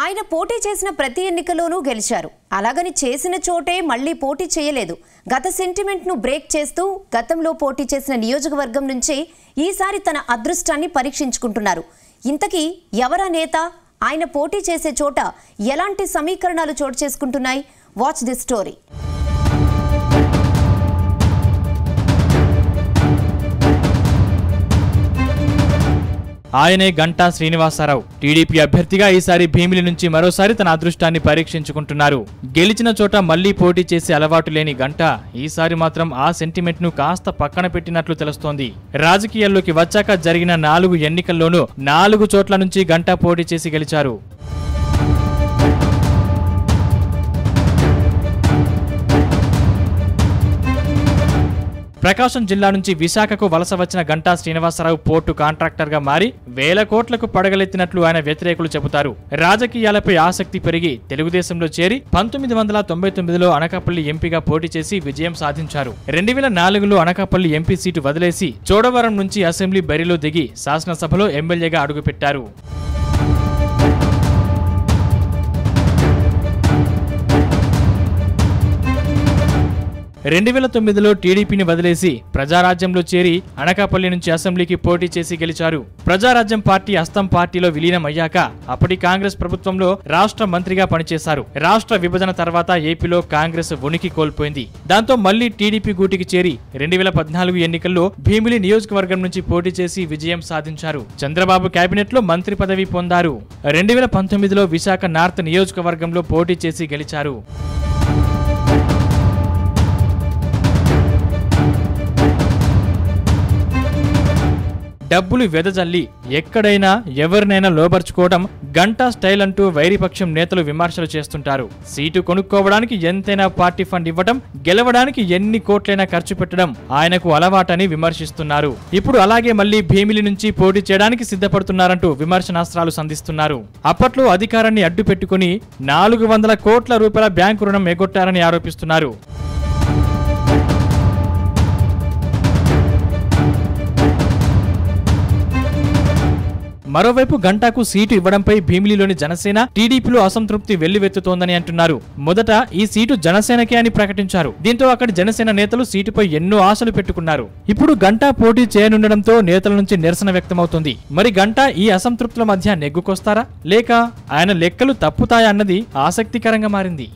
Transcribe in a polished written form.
ఆయన పోటీ చేసిన ప్రతి ఎన్నికలోనూ గెలిచారు. అలాగని చేసిన చోటే మళ్ళీ పోటీ చేయలేదు. గత సెంటిమెంట్ను బ్రేక్ చేస్తూ గతంలో పోటీ చేసిన నియోజకవర్గం నుంచే ఈసారి తన అదృష్టాన్ని పరీక్షించుకుంటున్నారు. ఇంతకీ ఎవరా నేత? ఆయన పోటీ చేసే చోట ఎలాంటి సమీకరణాలు చోటు చేసుకుంటున్నాయి? Watch this story. ఆయనే గంటా శ్రీనివాసరావు. టీడీపీ అభ్యర్థిగా ఈసారి భీమిలి నుంచి మరోసారి తన అదృష్టాన్ని పరీక్షించుకుంటున్నారు. గెలిచిన చోట మళ్లీ పోటీ చేసే అలవాటు లేని గంటా ఈసారి మాత్రం ఆ సెంటిమెంట్ ను కాస్త పక్కన పెట్టినట్లు తెలుస్తోంది. రాజకీయాల్లోకి వచ్చాక జరిగిన 4 ఎన్నికల్లోనూ 4 చోట్ల నుంచి గంటా పోటీ చేసి గెలిచారు. ప్రకాశం జిల్లా నుంచి విశాఖకు వలస వచ్చిన గంటా శ్రీనివాసరావు పోర్టు కాంట్రాక్టర్ గా మారి వేల కోట్లకు పడగలెత్తినట్లు ఆయన వ్యతిరేకులు చెబుతారు. రాజకీయాలపై ఆసక్తి పెరిగి తెలుగుదేశంలో చేరి 1999లో అనకాపల్లి ఎంపీగా పోటీ చేసి విజయం సాధించారు. 2004లో అనకాపల్లి ఎంపీ సీటు వదిలేసి చోడవరం నుంచి అసెంబ్లీ బరిలో దిగి శాసనసభలో ఎమ్మెల్యేగా అడుగుపెట్టారు. 2009లో టీడీపీని వదిలేసి ప్రజారాజ్యంలో చేరి అనకాపల్లి నుంచి అసెంబ్లీకి పోటీ చేసి గెలిచారు. ప్రజారాజ్యం పార్టీ హస్తం పార్టీలో విలీనం అయ్యాక అప్పటి కాంగ్రెస్ ప్రభుత్వంలో రాష్ట్ర మంత్రిగా పనిచేశారు. రాష్ట్ర విభజన తర్వాత ఏపీలో కాంగ్రెస్ ఉనికి కోల్పోయింది. దాంతో మళ్లీ టీడీపీ గూటికి చేరి 2014 ఎన్నికల్లో భీమిలి నియోజకవర్గం నుంచి పోటీ చేసి విజయం సాధించారు. చంద్రబాబు కేబినెట్ లో మంత్రి పదవి పొందారు. 2019లో విశాఖ నార్త్ నియోజకవర్గంలో పోటీ చేసి గెలిచారు. డబ్బులు వెదజల్లి ఎక్కడైనా ఎవరినైనా లోబర్చుకోవడం గంటా స్టైల్ అంటూ వైరిపక్షం నేతలు విమర్శలు చేస్తుంటారు. సీటు కొనుక్కోవడానికి ఎంతైనా పార్టీ ఫండ్ ఇవ్వడం, గెలవడానికి ఎన్ని కోట్లైనా ఖర్చు పెట్టడం ఆయనకు అలవాటని విమర్శిస్తున్నారు. ఇప్పుడు అలాగే మళ్లీ భీమిలి నుంచి పోటీ చేయడానికి సిద్ధపడుతున్నారంటూ విమర్శనాస్త్రాలు సంధిస్తున్నారు. అప్పట్లో అధికారాన్ని అడ్డు పెట్టుకుని 400 కోట్ల రూపాయల బ్యాంకు రుణం ఎగొట్టారని ఆరోపిస్తున్నారు. మరోవైపు గంటాకు సీటు ఇవ్వడంపై భీమిలిలోని జనసేన, టీడీపీలో అసంతృప్తి వెల్లువెత్తుతోందని అంటున్నారు. మొదట ఈ సీటు జనసేనకే అని ప్రకటించారు. దీంతో అక్కడి జనసేన నేతలు సీటుపై ఎన్నో ఆశలు పెట్టుకున్నారు. ఇప్పుడు గంటా పోటీ చేయనుండడంతో నేతల నుంచి నిరసన వ్యక్తమవుతుంది. మరి గంటా ఈ అసంతృప్తుల మధ్య నెగ్గుకొస్తారా లేక ఆయన లెక్కలు తప్పుతాయా అన్నది ఆసక్తికరంగా మారింది.